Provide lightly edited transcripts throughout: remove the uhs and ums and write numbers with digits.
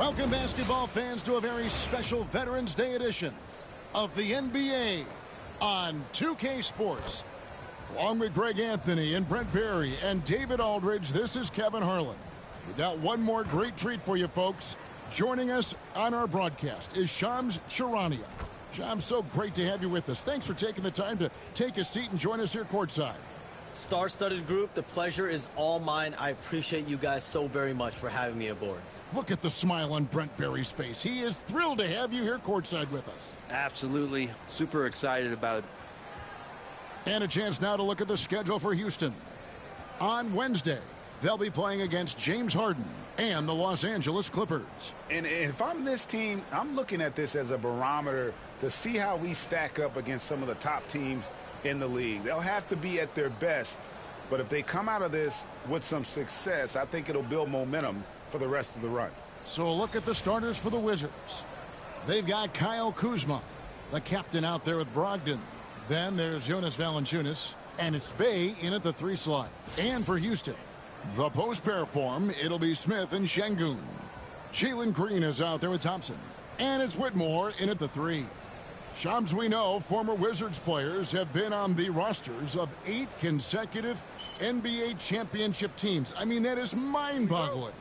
Welcome, basketball fans, to a very special Veterans Day edition of the NBA on 2K Sports. Along with Greg Anthony and Brent Barry and David Aldridge, this is Kevin Harlan. We've got one more great treat for you, folks. Joining us on our broadcast is Shams Charania. Shams, so great to have you with us. Thanks for taking the time to take a seat and join us here courtside. Star-studded group, the pleasure is all mine. I appreciate you guys so very much for having me aboard. Look at the smile on Brent Barry's face. He is thrilled to have you here courtside with us. Absolutely. Super excited about it. And a chance now to look at the schedule for Houston. On Wednesday, they'll be playing against James Harden and the Los Angeles Clippers. And if I'm this team, I'm looking at this as a barometer to see how we stack up against some of the top teams in the league. They'll have to be at their best, but if they come out of this with some success, I think it'll build momentum for the rest of the run. So a look at the starters for the Wizards. They've got Kyle Kuzma, the captain, out there with Brogdon. Then there's Jonas Valanciunas, and it's Bey in at the 3 slot. And for Houston, the post pair form, it'll be Smith and Şengün. Jalen Green is out there with Thompson. And it's Whitmore in at the 3. Shams, we know former Wizards players have been on the rosters of 8 consecutive NBA championship teams. I mean, that is mind-boggling.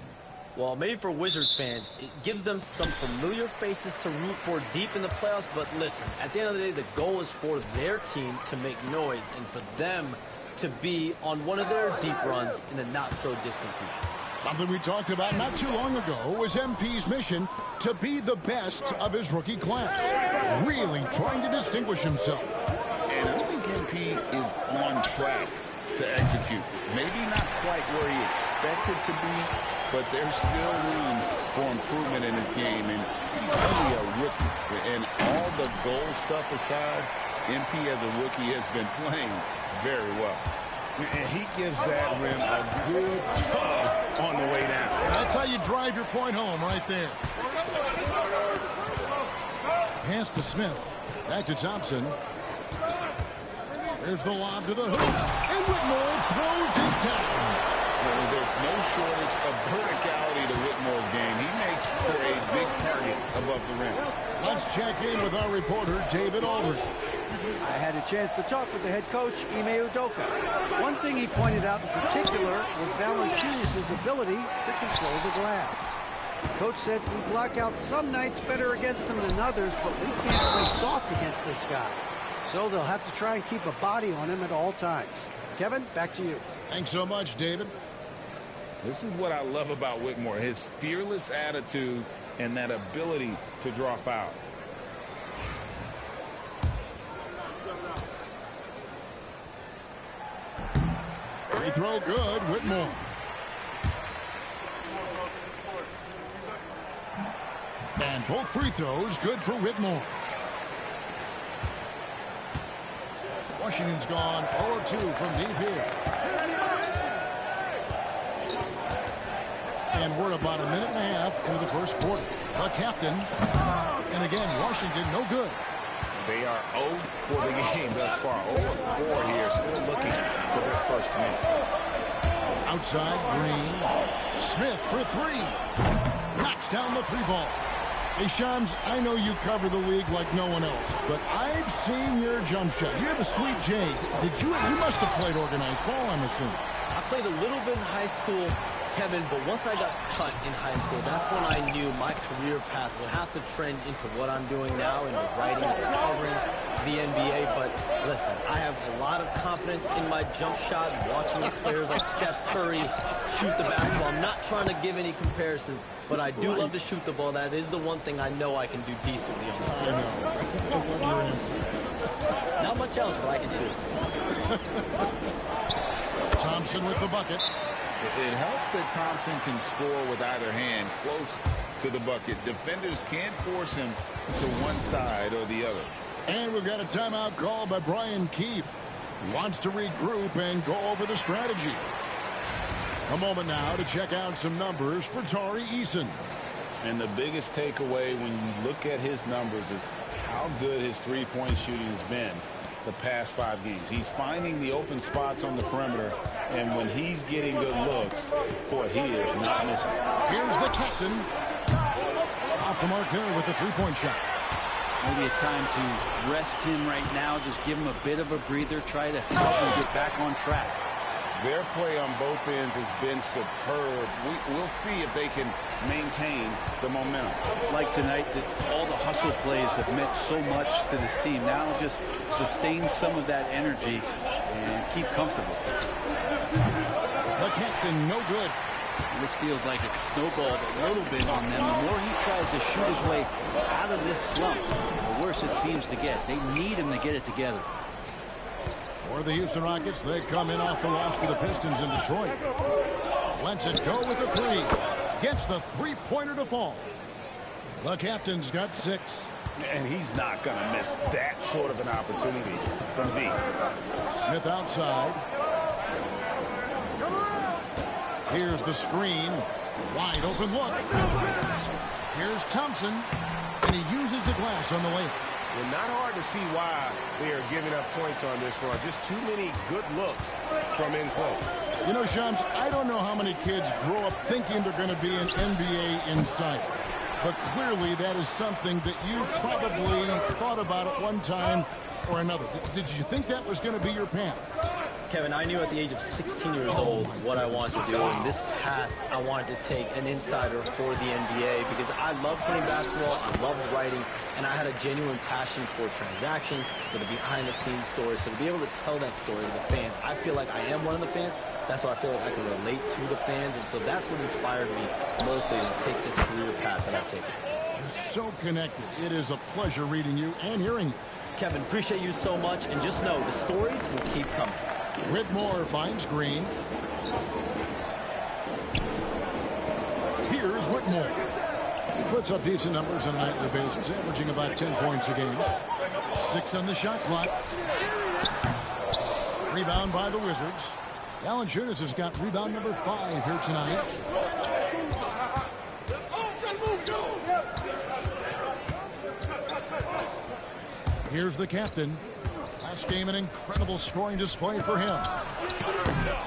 Well, maybe for Wizards fans, it gives them some familiar faces to root for deep in the playoffs. But listen, at the end of the day, the goal is for their team to make noise and for them to be on one of their deep runs in the not-so-distant future. Something we talked about not too long ago was MP's mission to be the best of his rookie class. Really trying to distinguish himself. And I think MP is on track to execute. Maybe not quite where he expected to be, but there's still room for improvement in his game. And he's only a rookie. And all the goal stuff aside, MP as a rookie has been playing very well. And he gives that rim a good tug on the way down. That's how you drive your point home right there. Pass to Smith. Back to Thompson. There's the lob to the hoop. And Whitmore throws it down. Well, there's no shortage of verticality to Whitmore's game. He makes for a big target above the rim. Let's check in with our reporter, David Aldridge. I had a chance to talk with the head coach, Ime Udoka. One thing he pointed out in particular was Valanciunas' ability to control the glass. Coach said we block out some nights better against him than others, but we can't play soft against this guy. So they'll have to try and keep a body on him at all times. Kevin, back to you. Thanks so much, David. This is what I love about Whitmore, his fearless attitude and that ability to draw foul. Free throw good, Whitmore. And both free throws good for Whitmore. Washington's gone 0 of 2 from deep here. And we're about a minute and a half into the first quarter. The captain. And again, Washington no good. They are 0 for the game thus far. 0 of 4 here, still looking for their first minute. Outside, Green. Smith for 3. Knocks down the 3-ball. Hey, Shams, I know you cover the league like no one else, but I've seen your jump shot. You have a sweet J. You must have played organized ball, I'm assuming. I played a little bit in high school, Kevin, but once I got cut in high school, that's when I knew my career path would have to trend into what I'm doing now in the writing and covering the NBA. But listen, I have a lot of confidence in my jump shot, watching the players like Steph Curry shoot the basketball. I'm not trying to give any comparisons, but I do love to shoot the ball. That is the one thing I know I can do decently on the floor. I know. Not much else, but I can shoot. Thompson with the bucket. It helps that Thompson can score with either hand close to the bucket. Defenders can't force him to one side or the other. And we've got a timeout call by Brian Keefe. He wants to regroup and go over the strategy. A moment now to check out some numbers for Tari Eason. And the biggest takeaway when you look at his numbers is how good his three-point shooting has been the past 5 games. He's finding the open spots on the perimeter, and when he's getting good looks, boy, he is not missing. Here's the captain. off the mark there with the three-point shot. Maybe a time to rest him right now. Just give him a bit of a breather. Try to help him get back on track. Their play on both ends has been superb. We'll see if they can maintain the momentum. Like tonight, that all the hustle plays have meant so much to this team. Now just sustain some of that energy and keep comfortable. The captain, no good. This feels like it's snowballed a little bit on them. The more he tries to shoot his way out of this slump, the worse it seems to get. They need him to get it together. For the Houston Rockets, they come in off the loss to the Pistons in Detroit. Lets it go with the three. Gets the three-pointer to fall. The captain's got 6. And he's not going to miss that sort of an opportunity from deep. Smith outside. Here's the screen. Wide open look. Here's Thompson. And he uses the glass on the way. Well, not hard to see why they are giving up points on this run. Just too many good looks from in close. You know, Shams, I don't know how many kids grow up thinking they're going to be an NBA insider. But clearly that is something that you probably thought about at one time or another. Did you think that was going to be your path? Kevin, I knew at the age of 16 years old what I wanted to do, and this path I wanted to take an insider for the NBA because I loved playing basketball, I loved writing, and I had a genuine passion for transactions, for the behind-the-scenes stories. So to be able to tell that story to the fans, I feel like I am one of the fans. That's why I feel like I can relate to the fans, and so that's what inspired me mostly to take this career path that I've taken. You're so connected. It is a pleasure reading you and hearing you. Kevin, appreciate you so much, and just know the stories will keep coming. Whitmore finds Green. Here's Whitmore. He puts up decent numbers on a nightly basis, averaging about 10 points a game. 6 on the shot clock. Rebound by the Wizards. Valanciunas has got rebound number 5 here tonight. Here's the captain. Last game, an incredible scoring display for him.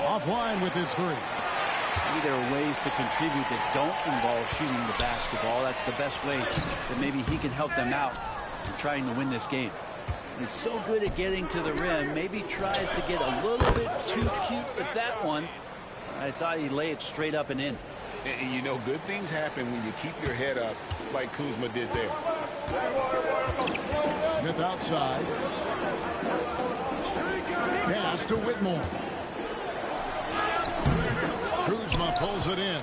Offline with his 3. Maybe there are ways to contribute that don't involve shooting the basketball. That's the best way that maybe he can help them out in trying to win this game. He's so good at getting to the rim. Maybe tries to get a little bit too cute with that one. I thought he'd lay it straight up and in. And you know, good things happen when you keep your head up like Kuzma did there. Smith outside. Pass to Whitmore. Kuzma pulls it in.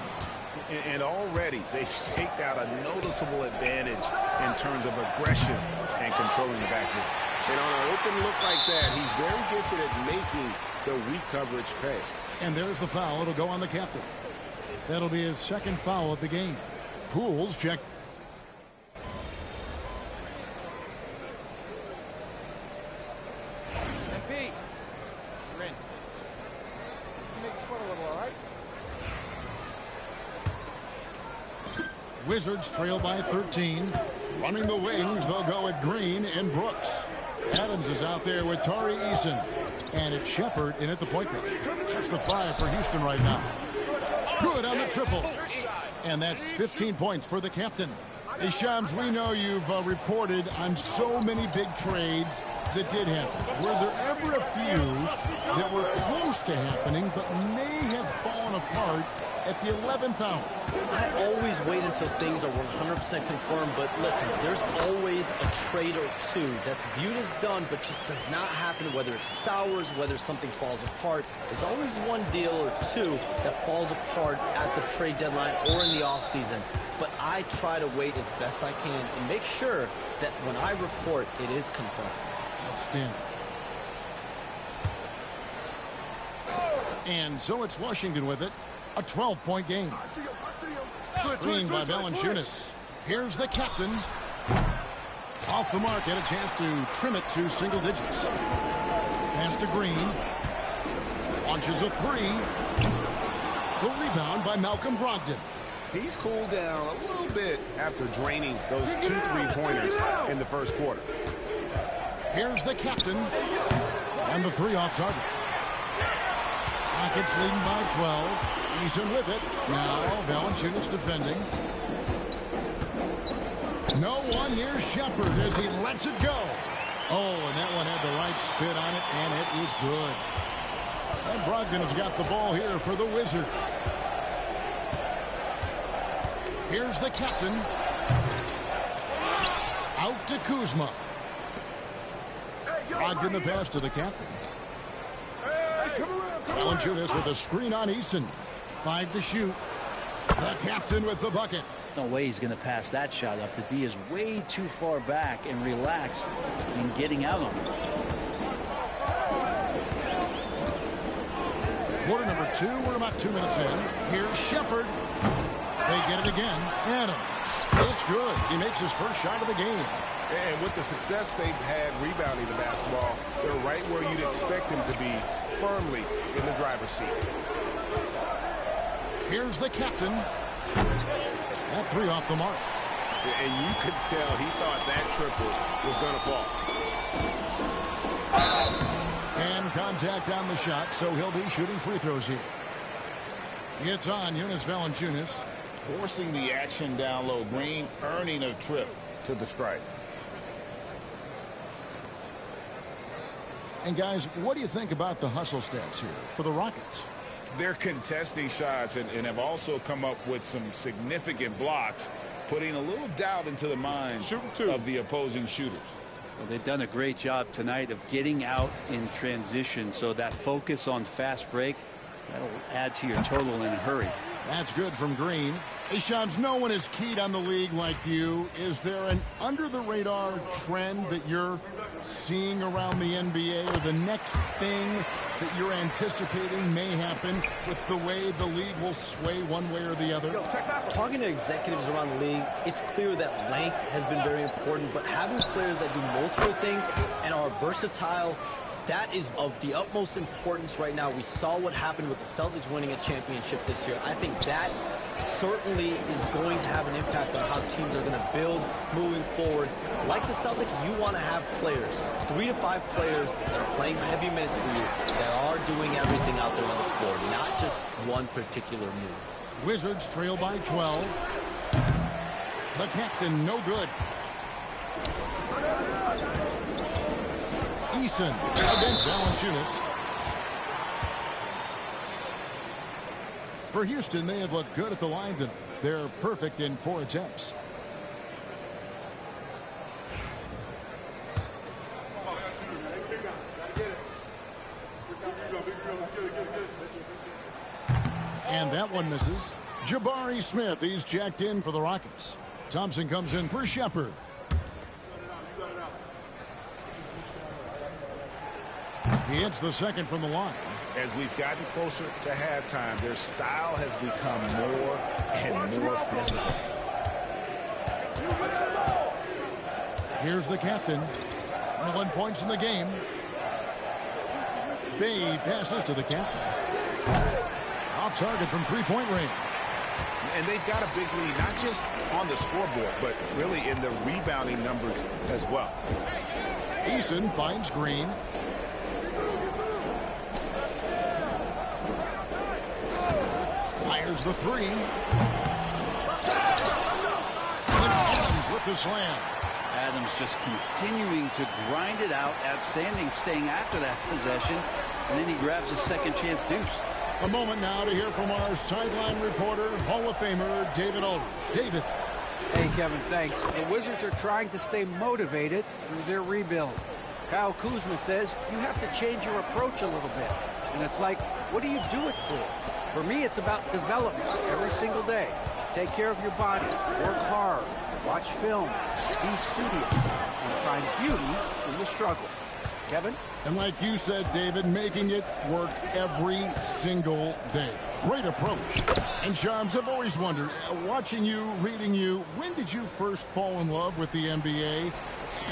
And already they've staked out a noticeable advantage in terms of aggression and controlling the backcourt. And on an open look like that, he's very gifted at making the weak coverage pay. And there's the foul. It'll go on the captain. That'll be his second foul of the game. Pools check. MP, you're in. Make sweat a little, all right? Wizards trail by 13. Running the wings, they'll go with Green and Brooks. Adams is out there with Tari Eason. And it's Shepard in at the point guard. That's the 5 for Houston right now. Good on the triple. And that's 15 points for the captain. Hey, Shams, we know you've reported on so many big trades that did happen. Were there ever a few that were close to happening but may have fallen apart at the 11th hour? I always wait until things are 100% confirmed, but listen, there's always a trade or two that's viewed as done but just does not happen, whether it sours, whether something falls apart. There's always one deal or two that falls apart at the trade deadline or in the offseason. But I try to wait as best I can and make sure that when I report, it is confirmed. Outstanding. And so it's Washington with it. A 12-point game. Screened by Valanciunas. Here's the captain. Off the mark, had a chance to trim it to single digits. Pass to Green. Launches a 3. The rebound by Malcolm Brogdon. He's cooled down a little bit after draining those 2 3-pointers in the first quarter. Here's the captain. And the 3 off target. Rockets leading by 12. Eason with it. Now Valanciunas defending. No one near Shepard as he lets it go. Oh, and that one had the right spin on it, and it is good. And Brogdon has got the ball here for the Wizards. Here's the captain. Out to Kuzma. Brogdon the pass to the captain. Valanciunas with a screen on Eason. 5 to shoot. The captain with the bucket. No way he's going to pass that shot up. The D is way too far back and relaxed in getting out on him. Quarter number 2. We're about 2 minutes in. Here's Shepard. They get it again. Adams. It's good. He makes his first shot of the game. And with the success they've had rebounding the basketball, they're right where you'd expect them to be, firmly in the driver's seat. Here's the captain. That 3 off the mark. And you could tell he thought that triple was going to fall. And contact on the shot, so he'll be shooting free throws here. It's on Jonas Valanciunas. Forcing the action down low. Green earning a trip to the stripe. And guys, what do you think about the hustle stats here for the Rockets? They're contesting shots and have also come up with some significant blocks, putting a little doubt into the minds of the opposing shooters. Well, they've done a great job tonight of getting out in transition, so that focus on fast break, that'll add to your total in a hurry. That's good from Green. Hey, Shams, no one is keyed on the league like you. Is there an under-the-radar trend that you're seeing around the NBA, or the next thing that you're anticipating may happen with the way the league will sway one way or the other? Talking to executives around the league, it's clear that length has been very important, but having players that do multiple things and are versatile, that is of the utmost importance right now. We saw what happened with the Celtics winning a championship this year. I think that certainly is going to have an impact on how teams are going to build moving forward. Like the Celtics, you want to have players, 3 to 5 players that are playing heavy minutes for you, that are doing everything out there on the floor, not just one particular move. Wizards trail by 12. The captain, no good. Eason against Valanciunas. For Houston, they have looked good at the line tonight. They're perfect in 4 attempts. And that one misses. Jabari Smith, he's checked in for the Rockets. Thompson comes in for Shepard. He hits the second from the line. As we've gotten closer to halftime, their style has become more and more physical. Here's the captain. 21 points in the game. Bay passes to the captain. Off target from 3-point range. And they've got a big lead, not just on the scoreboard, but really in the rebounding numbers as well. Eason finds Green. Fires the 3. And Adams with the slam. Adams just continuing to grind it out, outstanding, staying after that possession, and then he grabs a second chance deuce. A moment now to hear from our sideline reporter, Hall of Famer David Aldridge. David. Hey, Kevin, thanks. The Wizards are trying to stay motivated through their rebuild. Kyle Kuzma says you have to change your approach a little bit. And it's like, what do you do it for? For me, it's about development every single day. Take care of your body, work hard, watch film, be studious, and find beauty in the struggle. Kevin? And like you said, David, making it work every single day. Great approach. And Charms, I've always wondered, watching you, reading you, when did you first fall in love with the NBA?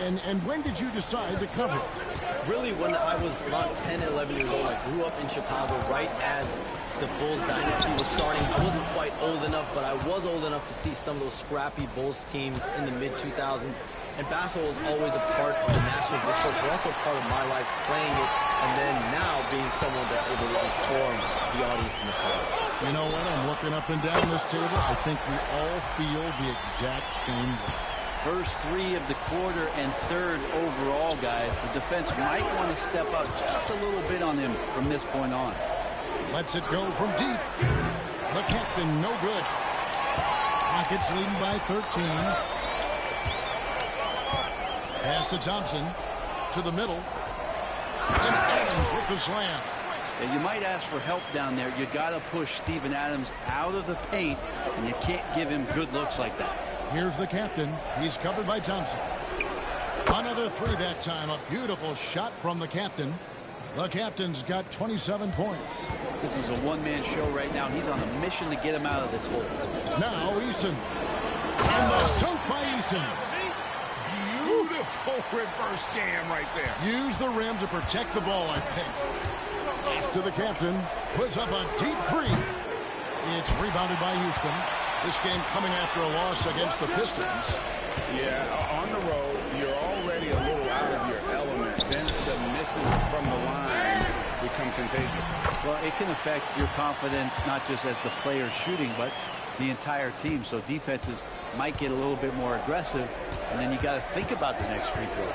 And when did you decide to cover it? Really, when I was about 10, 11 years old, I grew up in Chicago right as the Bulls dynasty was starting. I wasn't quite old enough, but I was old enough to see some of those scrappy Bulls teams in the mid-2000s. And basketball was always a part of the national discourse, but also part of my life playing it, and then now being someone that's able to inform the audience in the crowd. You know what? I'm looking up and down this table. I think we all feel the exact same way. First 3 of the quarter and 3rd overall, guys. The defense might want to step up just a little bit on him from this point on. Lets it go from deep. The captain, no good. Rockets leading by 13. Pass to Thompson. To the middle. And Adams with the slam. Yeah, you might ask for help down there. You got to push Steven Adams out of the paint, and you can't give him good looks like that. Here's the captain. He's covered by Thompson. Another 3 that time. A beautiful shot from the captain. The captain's got 27 points. This is a one-man show right now. He's on a mission to get him out of this hole. Now Eason. And the dunk by Eason. Beautiful reverse jam right there. Use the rim to protect the ball, I think. Pass to the captain. Puts up a deep 3. It's rebounded by Houston. This game coming after a loss against the Pistons. Yeah, on the road, you're already a little out of your element. Then the misses from the line become contagious. Well, it can affect your confidence, not just as the player shooting, but the entire team. So defenses might get a little bit more aggressive, and then you got to think about the next free throw.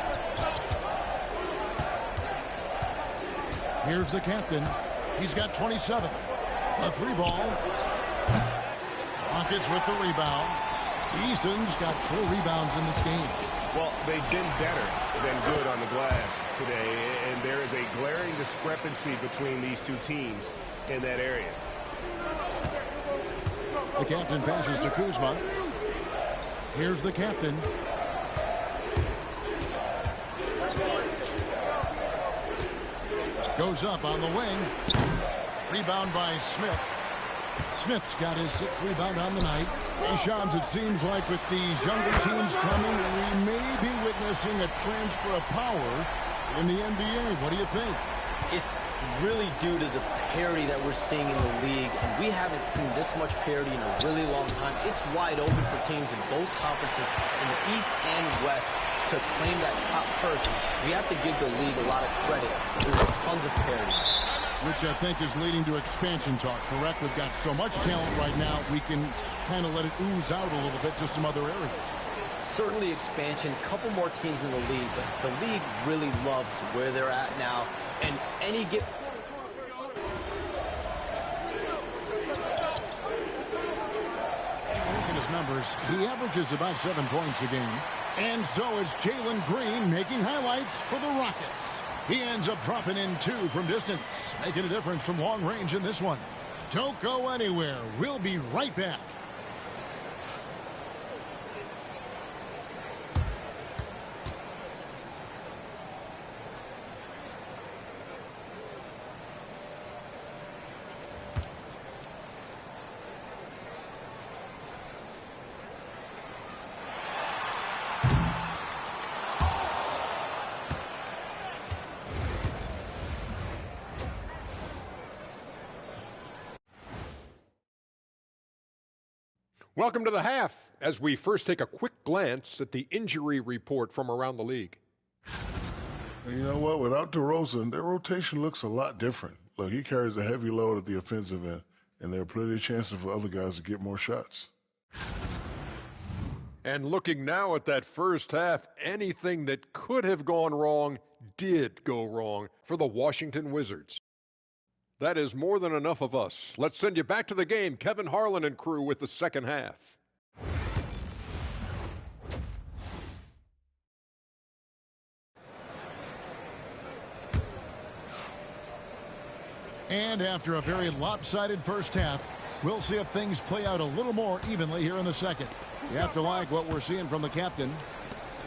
Here's the captain. He's got 27. A 3 ball. Rockets with the rebound. Eason's got 4 rebounds in this game. Well, they've been better than good on the glass today, and there is a glaring discrepancy between these two teams in that area. The captain passes to Kuzma. Here's the captain. Goes up on the wing. Rebound by Smith. Smith's got his 6th rebound on the night. Hey, Shams, it seems like with these younger teams coming, we may be witnessing a transfer of power in the NBA. What do you think? It's really due to the parity that we're seeing in the league, and we haven't seen this much parity in a really long time. It's wide open for teams in both conferences, in the East and West, to claim that top perch. We have to give the league a lot of credit. There's tons of parity. Which I think is leading to expansion talk, correct? We've got so much talent right now, we can kind of let it ooze out a little bit to some other areas. Certainly expansion, couple more teams in the league, but the league really loves where they're at now. And any get... Look at his numbers. He averages about 7 points a game. And so it's Jalen Green making highlights for the Rockets. He ends up dropping in 2 from distance, making a difference from long range in this one. Don't go anywhere. We'll be right back. Welcome to the half, as we first take a quick glance at the injury report from around the league. And you know what? Without DeRozan, their rotation looks a lot different. Look, he carries a heavy load at the offensive end, and there are plenty of chances for other guys to get more shots. And looking now at that first half, anything that could have gone wrong did go wrong for the Washington Wizards. That is more than enough of us. Let's send you back to the game. Kevin Harlan and crew with the second half. And after a very lopsided first half, we'll see if things play out a little more evenly here in the second. You have to like what we're seeing from the captain.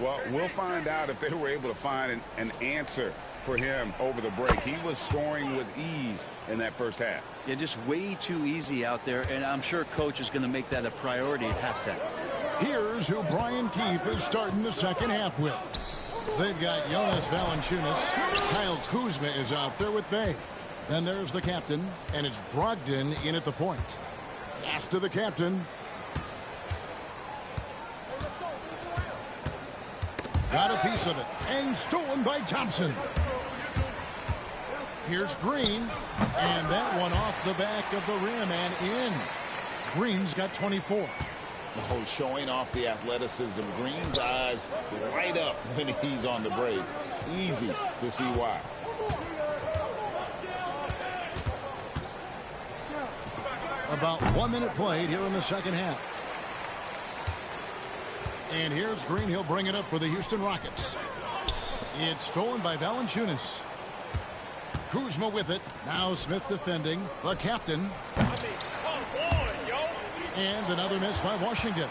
Well, we'll find out if they were able to find an answer for him over the break. He was scoring with ease in that first half. Yeah, just way too easy out there, and I'm sure coach is going to make that a priority at halftime. Here's who Brian Keefe is starting the second half with. They've got Jonas Valanciunas. Kyle Kuzma is out there with Bay. Then there's the captain, and it's Brogdon in at the point. Pass to the captain. Got a piece of it, and stolen by Thompson. Here's Green, and that one off the back of the rim and in. Green's got 24. Oh, showing off the athleticism. Green's eyes light up when he's on the break. Easy to see why. About 1 minute played here in the second half. And here's Green. He'll bring it up for the Houston Rockets. It's stolen by Valanciunas. Kuzma with it. Now Smith defending. The captain. And another miss by Washington.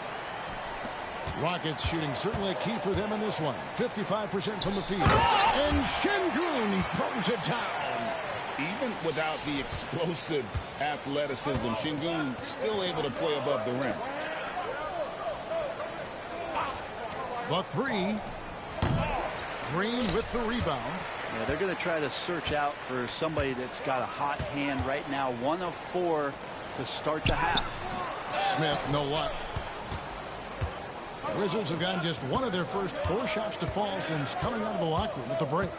Rockets shooting certainly a key for them in this one. 55% from the field. And Şengün throws it down. Even without the explosive athleticism, Şengün still able to play above the rim. The three. Green with the rebound. Yeah, they're going to try to search out for somebody that's got a hot hand right now. 1 of 4 to start the half. Smith, no luck. Wizards have gotten just 1 of their first 4 shots to fall since coming out of the locker room at the break.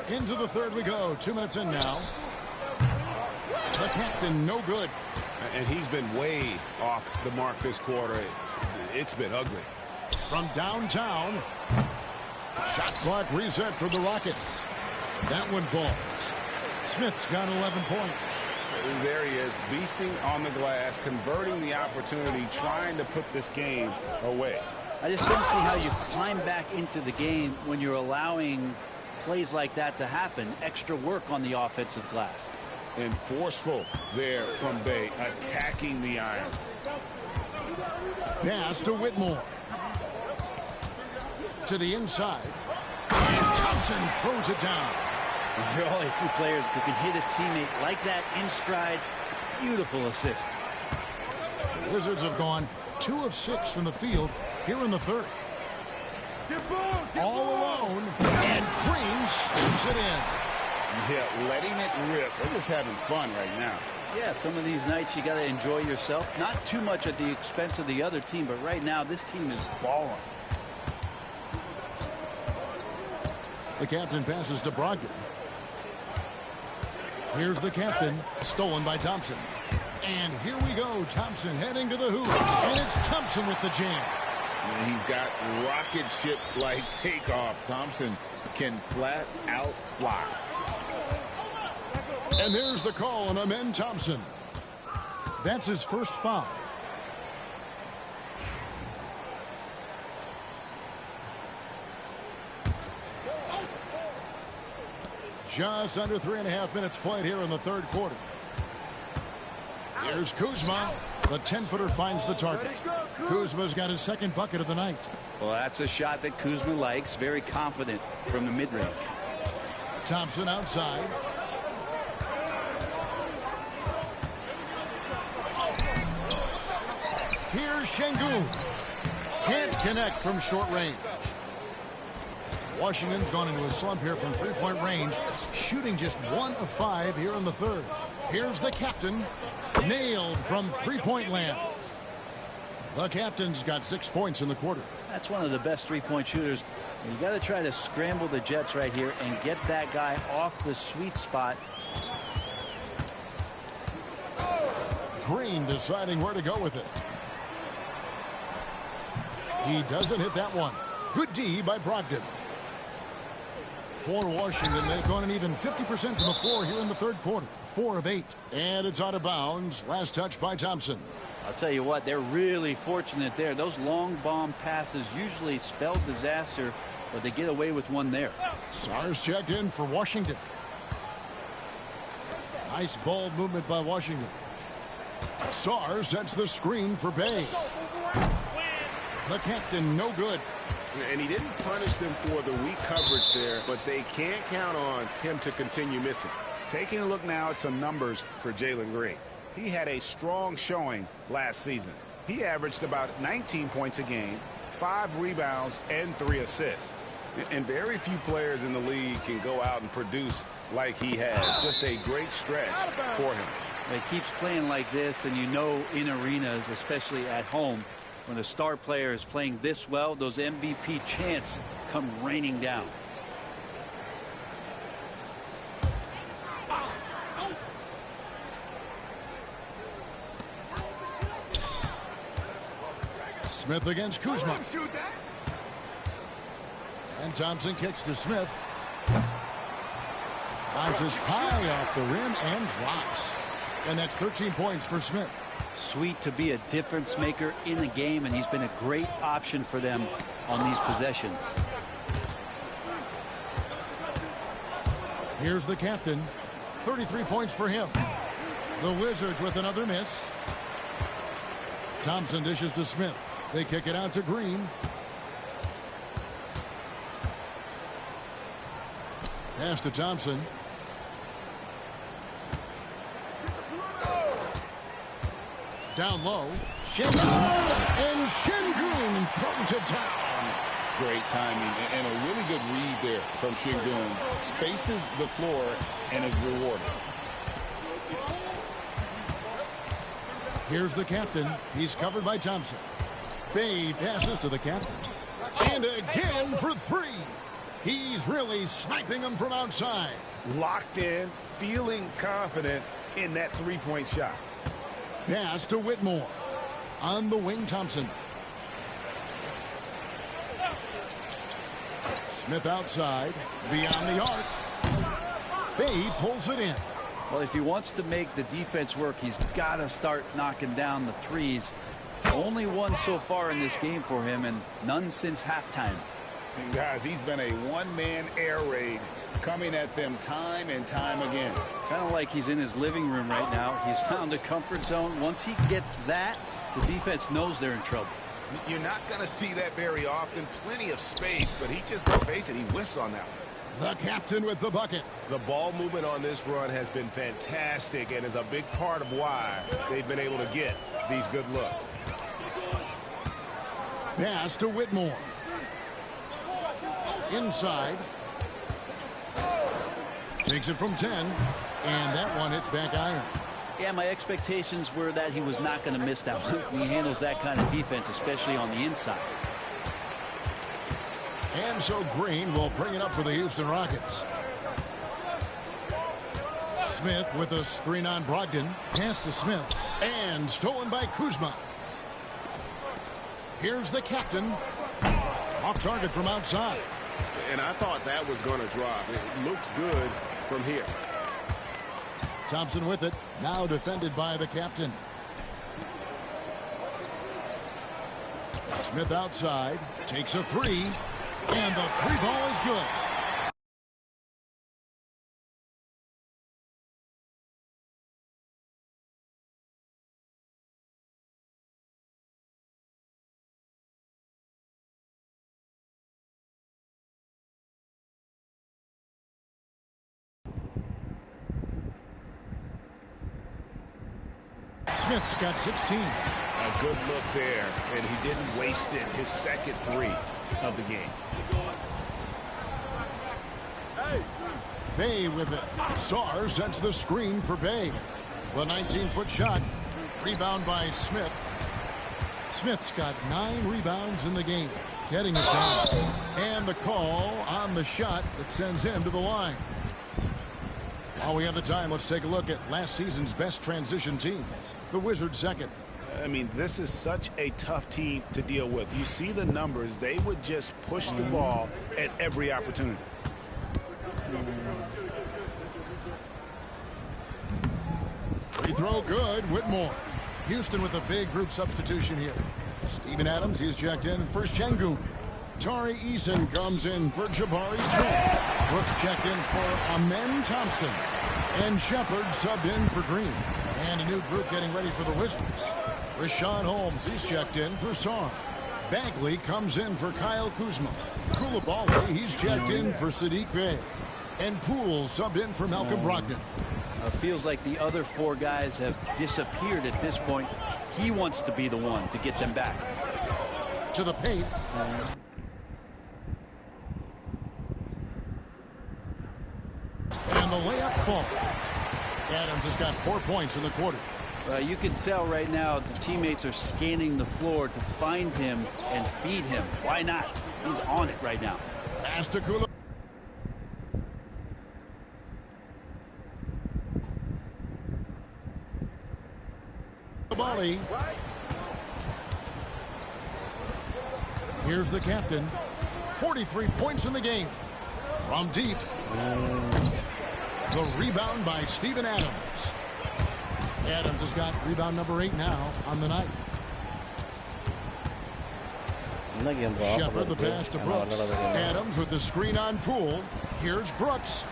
Into the third we go. 2 minutes in now. The captain, no good. And he's been way off the mark this quarter. It's been ugly. From downtown. Shot clock reset for the Rockets. That one falls. Smith's got 11 points. There he is, beasting on the glass, converting the opportunity, trying to put this game away. I just don't see how you climb back into the game when you're allowing plays like that to happen. Extra work on the offensive glass. And forceful there from Bay, attacking the iron. Pass to Whitmore. To the inside. And Thompson throws it down. There are only 2 players who can hit a teammate like that in stride. Beautiful assist. The Wizards have gone 2 of 6 from the field here in the third. All alone. And Green slams it in. Yeah, letting it rip. They're just having fun right now. Yeah, some of these nights you got to enjoy yourself. Not too much at the expense of the other team, but right now this team is balling. The captain passes to Brogdon. Here's the captain, stolen by Thompson. And here we go, Thompson heading to the hoop. And it's Thompson with the jam. And he's got rocket ship-like takeoff. Thompson can flat out fly. And there's the call on Amen Thompson. That's his first foul. Just under 3.5 minutes played here in the third quarter. Here's Kuzma. The 10-footer finds the target. Kuzma's got his second bucket of the night. Well, that's a shot that Kuzma likes. Very confident from the mid-range. Thompson outside. Here's Şengün. Can't connect from short range. Washington's gone into a slump here from three-point range, shooting just 1 of 5 here in the third. Here's the captain, nailed from three-point land. The captain's got 6 points in the quarter. That's one of the best three-point shooters. You got to try to scramble the Jets right here and get that guy off the sweet spot. Green deciding where to go with it. He doesn't hit that one. Good D by Brogdon. For Washington, they've gone an even 50% from the floor here in the third quarter. 4 of 8. And it's out of bounds. Last touch by Thompson. I'll tell you what, they're really fortunate there. Those long bomb passes usually spell disaster, but they get away with one there. Sars checked in for Washington. Nice ball movement by Washington. Sars sets the screen for Bay. The captain, no good. And he didn't punish them for the weak coverage there, but they can't count on him to continue missing. Taking a look now at some numbers for Jalen Green. He had a strong showing last season. He averaged about 19 points a game, 5 rebounds, and 3 assists. And very few players in the league can go out and produce like he has. Just a great stretch for him. He keeps playing like this, and you know in arenas, especially at home, when the star player is playing this well, those MVP chants come raining down. Smith against Kuzma. And Thompson kicks to Smith. Bounces high off the rim and drops. And that's 13 points for Smith. Sweet to be a difference maker in the game, and he's been a great option for them on these possessions. Here's the captain. 33 points for him. The Wizards with another miss. Thompson dishes to Smith. They kick it out to Green. Pass to Thompson. Down low. Shingun. And Shingun throws it down. Great timing and a really good read there from Shingun. Spaces the floor and is rewarded. Here's the captain. He's covered by Thompson. Bay passes to the captain. And again for three. He's really sniping them from outside. Locked in, feeling confident in that three-point shot. Pass to Whitmore. On the wing, Thompson. Smith outside. Beyond the arc. Bay pulls it in. Well, if he wants to make the defense work, he's got to start knocking down the threes. Only one so far in this game for him, and none since halftime. And guys, he's been a one-man air raid coming at them time and time again. Kind of like he's in his living room right now. He's found a comfort zone. Once he gets that, the defense knows they're in trouble. You're not going to see that very often. Plenty of space, but he just, let's face it, he whiffs on that one. The captain with the bucket. The ball movement on this run has been fantastic and is a big part of why they've been able to get these good looks. Pass to Whitmore. Inside. Takes it from 10. And that one hits back iron. Yeah, my expectations were that he was not going to miss that one. He handles that kind of defense, especially on the inside. And so Green will bring it up for the Houston Rockets. Smith with a screen on Brogdon. Pass to Smith. And stolen by Kuzma. Here's the captain. Off target from outside. And I thought that was going to drop. It looked good from here. Thompson with it. Now defended by the captain. Smith outside. Takes a three. And the three ball is good. Smith's got 16. A good look there, and he didn't waste it. His second three of the game. Bay with it. Sarr sets the screen for Bay. The 19-foot shot. Rebound by Smith. Smith's got 9 rebounds in the game. Getting it down. And the call on the shot that sends him to the line. While we have the time, let's take a look at last season's best transition teams. The Wizards second. I mean, this is such a tough team to deal with. You see the numbers. They would just push the ball at every opportunity. Free throw good. Whitmore. Houston with a big group substitution here. Steven Adams, he's checked in for Şengün. Tari Eason comes in for Jabari Smith. Brooks checked in for Amen Thompson. And Shepard subbed in for Green. And a new group getting ready for the Wizards. Rashawn Holmes, he's checked in for Sarr. Bagley comes in for Kyle Kuzma. Koulibaly, he's checked in for Sadiq Bey. And Poole subbed in for Malcolm Brogdon. Feels like the other 4 guys have disappeared at this point. He wants to be the one to get them back. To the paint. And the layup falls. Adams has got 4 points in the quarter. You can tell right now the teammates are scanning the floor to find him and feed him. Why not? He's on it right now. Pass to Koulibaly. Here's the captain. 43 points in the game. From deep. The rebound by Steven Adams. Adams has got rebound number 8 now on the night. Shepard the pass to Brooks. Adams with the screen on Poole. Here's Brooks.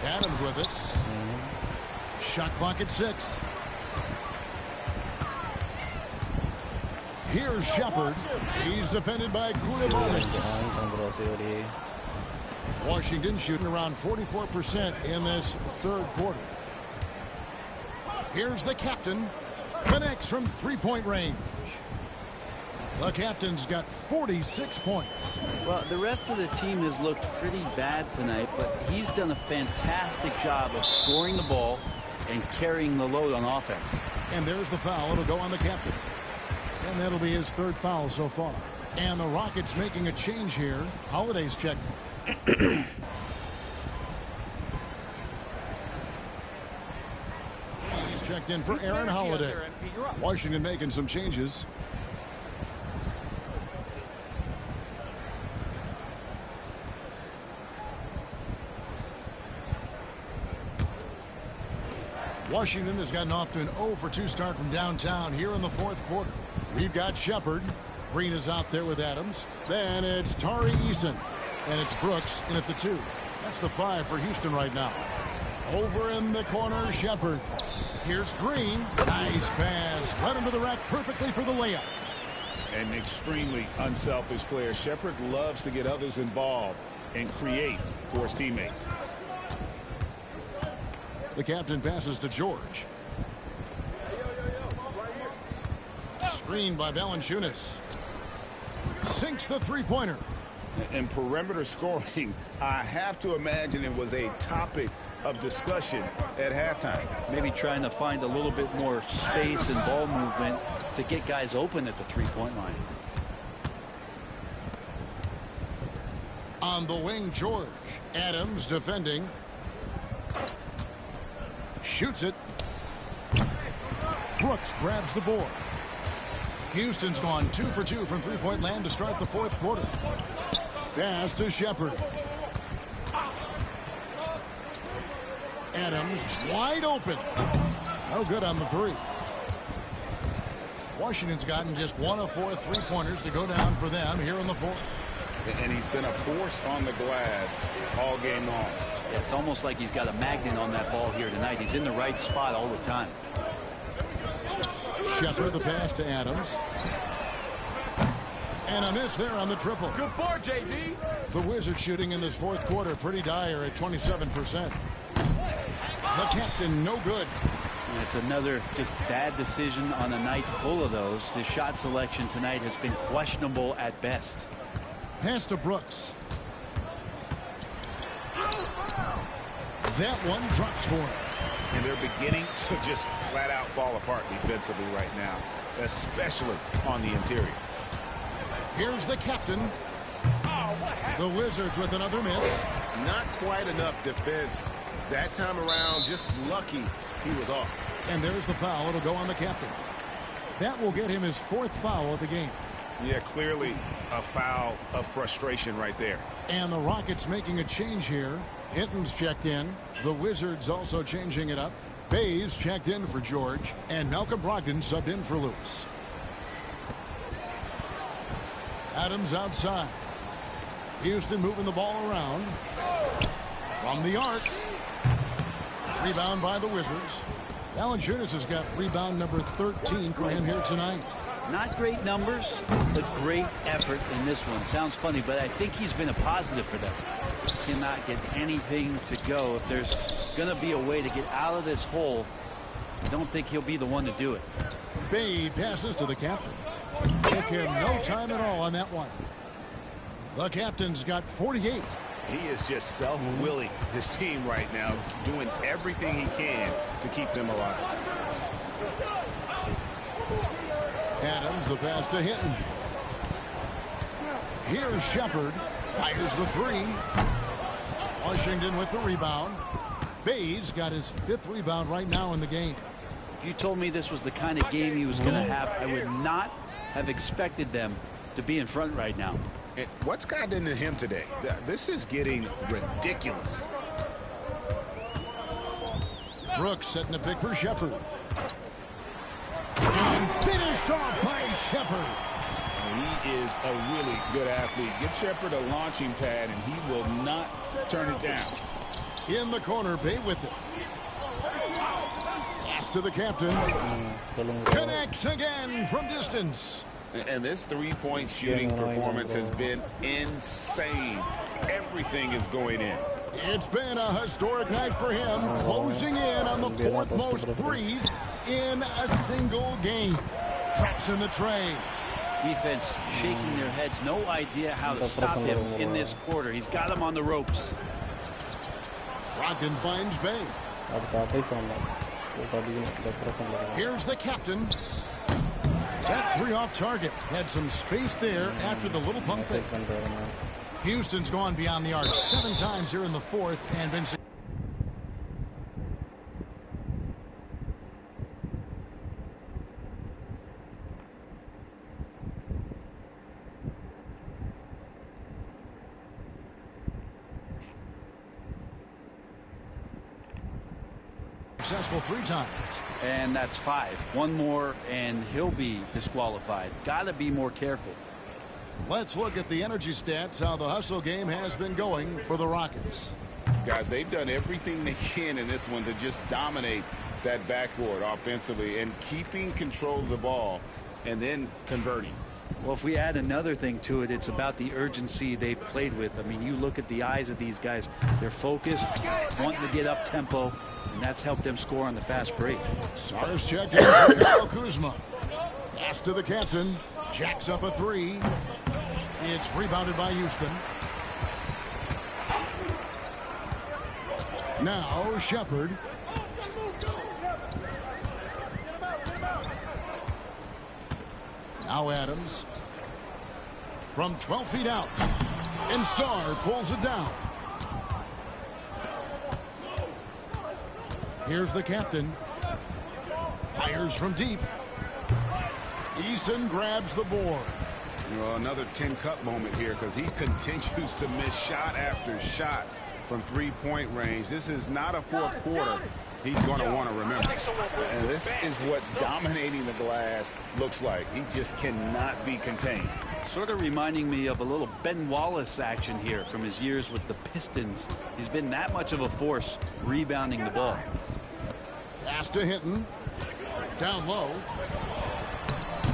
Adams with it. Shot clock at 6. Here's Shepard. He's defended by Koulibaly. Washington shooting around 44% in this third quarter. Here's the captain. Connects from three-point range. The captain's got 46 points. Well, the rest of the team has looked pretty bad tonight, but he's done a fantastic job of scoring the ball and carrying the load on offense. And there's the foul. It'll go on the captain. And that'll be his third foul so far. And the Rockets making a change here. Holiday's checked. He's checked in for Aaron Holiday. Washington making some changes. Washington has gotten off to an 0-for-2 start from downtown here in the fourth quarter. We've got Shepard. Green is out there with Adams. Then it's Tari Eason. And it's Brooks in at the 2. That's the 5 for Houston right now. Over in the corner, Shepard. Here's Green. Nice pass. Led him to the rack perfectly for the layup. An extremely unselfish player. Shepard loves to get others involved and create for his teammates. The captain passes to George. Screened by Valanciunas. Sinks the three-pointer. And perimeter scoring, I have to imagine it was a topic of discussion at halftime. Maybe trying to find a little bit more space and ball movement to get guys open at the three-point line. On the wing, George. Adams defending. Shoots it. Brooks grabs the board. Houston's gone 2 for 2 from three-point land to start the fourth quarter. Pass to Shepard. Adams wide open. No good on the 3. Washington's gotten just 1 of 4 three-pointers to go down for them here in the fourth. And he's been a force on the glass all game long. Yeah, it's almost like he's got a magnet on that ball here tonight. He's in the right spot all the time. Shepard the pass to Adams. And a miss there on the triple. Good board, JD. The Wizards shooting in this fourth quarter pretty dire at 27%. The captain no good. And it's another just bad decision on a night full of those. His shot selection tonight has been questionable at best. Pass to Brooks. That one drops for him. And they're beginning to just flat out fall apart defensively right now, especially on the interior. Here's the captain. The Wizards with another miss. Not quite enough defense that time around. Just lucky he was off. And there's the foul. It'll go on the captain. That will get him his 4th foul of the game. Yeah, clearly a foul of frustration right there. And the Rockets making a change here. Hinton's checked in. The Wizards also changing it up. Bays checked in for George. And Malcolm Brogdon subbed in for Lewis. Adams outside. Houston moving the ball around. From the arc. Rebound by the Wizards. Valanciunas has got rebound number 13 for him here tonight. Not great numbers, but great effort in this one. Sounds funny, but I think he's been a positive for them. Cannot get anything to go. If there's going to be a way to get out of this hole, I don't think he'll be the one to do it. Bay passes to the captain. Took him no time at all on that one. The captain's got 48. He is just self-willing his team right now, doing everything he can to keep them alive. Adams the pass to Hinton. Here's Shepard. Fires the 3. Washington with the rebound. Bays got his 5th rebound right now in the game. If you told me this was the kind of game he was going to have, I would not have expected them to be in front right now. And what's gotten into him today? This is getting ridiculous. Brooks setting a pick for Shepard. And finished off by Shepard. He is a really good athlete. Give Shepard a launching pad, and he will not turn it down. In the corner, Bay with it. Pass to the captain. Connects again from distance. And this three-point shooting performance has been insane. Everything is going in. It's been a historic night for him, closing in on the fourth most threes in a single game. Traps in the tray. Defense shaking their heads. No idea how to stop him in this quarter. He's got him on the ropes. Brogdon finds Bay. Here's the captain. That three off target. Had some space there after the little pump fake. Houston's gone beyond the arc 7 times here in the fourth and been successful 3 times. And that's 5. One more and he'll be disqualified. Got to be more careful. Let's look at the energy stats, how the hustle game has been going for the Rockets. Guys, they've done everything they can in this one to just dominate that backboard offensively and keeping control of the ball and then converting. Well, if we add another thing to it, it's about the urgency they've played with. I mean, you look at the eyes of these guys. They're focused, wanting to get up tempo, and that's helped them score on the fast break. Stars checked in for Kyle Kuzma. Pass to the captain. Jacks up a 3. It's rebounded by Houston. Now Shepard. Now Adams. From 12 feet out. And Sarr pulls it down. Here's the captain. Fires from deep. Eason grabs the board. Well, another 10-cup moment here because he continues to miss shot after shot from three-point range. This is not a fourth quarter he's going to want to remember. And this is what dominating the glass looks like. He just cannot be contained. Sort of reminding me of a little Ben Wallace action here from his years with the Pistons. He's been that much of a force rebounding the ball. Pass to Hinton. Down low.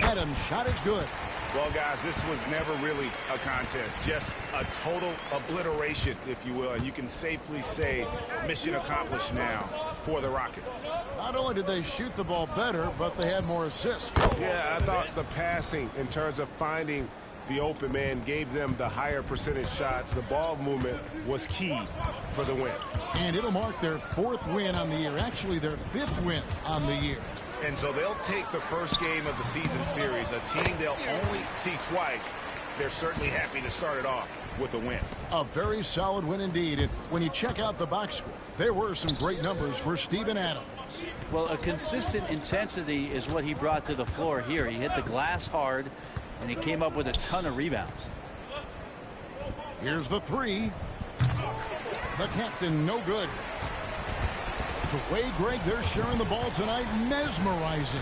Adams' shot is good. Well, guys, this was never really a contest, just a total obliteration, if you will, and you can safely say mission accomplished now for the Rockets. Not only did they shoot the ball better, but they had more assists. Yeah, I thought the passing in terms of finding the open man gave them the higher percentage shots. The ball movement was key for the win. And it'll mark their 4th win on the year, actually their 5th win on the year. And so they'll take the first game of the season series, a team they'll only see twice. They're certainly happy to start it off with a win. A very solid win indeed. And when you check out the box score, there were some great numbers for Steven Adams. Well, a consistent intensity is what he brought to the floor here. He hit the glass hard, and he came up with a ton of rebounds. Here's the 3. The captain, no good. The way, Greg, they're sharing the ball tonight, mesmerizing.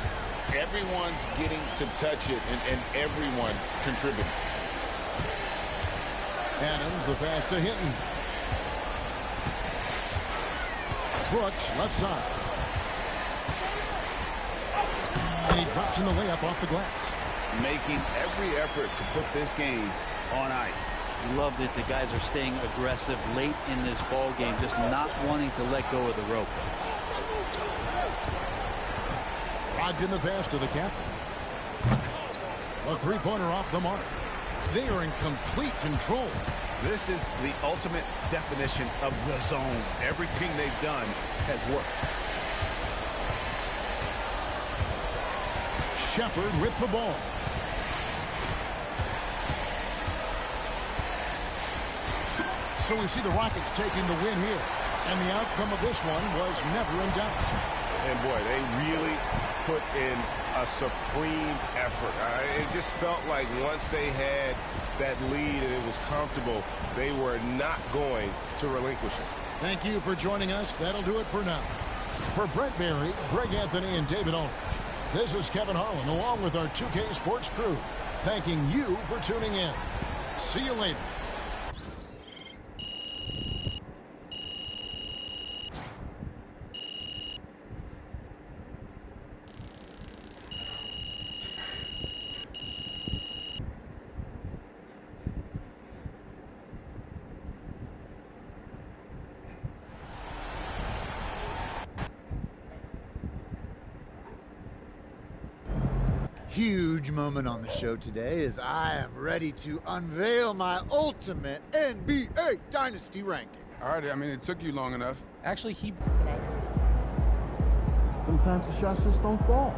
Everyone's getting to touch it, and everyone's contributing. Adams, the pass to Hinton. Brooks, left side. And he drops in the layup off the glass. Making every effort to put this game on ice. Love that the guys are staying aggressive late in this ball game, just not wanting to let go of the rope. Brogdon the pass to the captain. A 3-pointer off the mark. They are in complete control. This is the ultimate definition of the zone. Everything they've done has worked. Shepard with the ball. So we see the Rockets taking the win here. And the outcome of this one was never in doubt. And, boy, they really put in a supreme effort. It just felt like once they had that lead and it was comfortable, they were not going to relinquish it. Thank you for joining us. That'll do it for now. For Brent Barry, Greg Anthony, and David Aldridge, this is Kevin Harlan along with our 2K Sports crew, thanking you for tuning in. See you later. Huge moment on the show today as I am ready to unveil my ultimate NBA Dynasty rankings. All right, I mean, it took you long enough. Actually, Sometimes the shots just don't fall.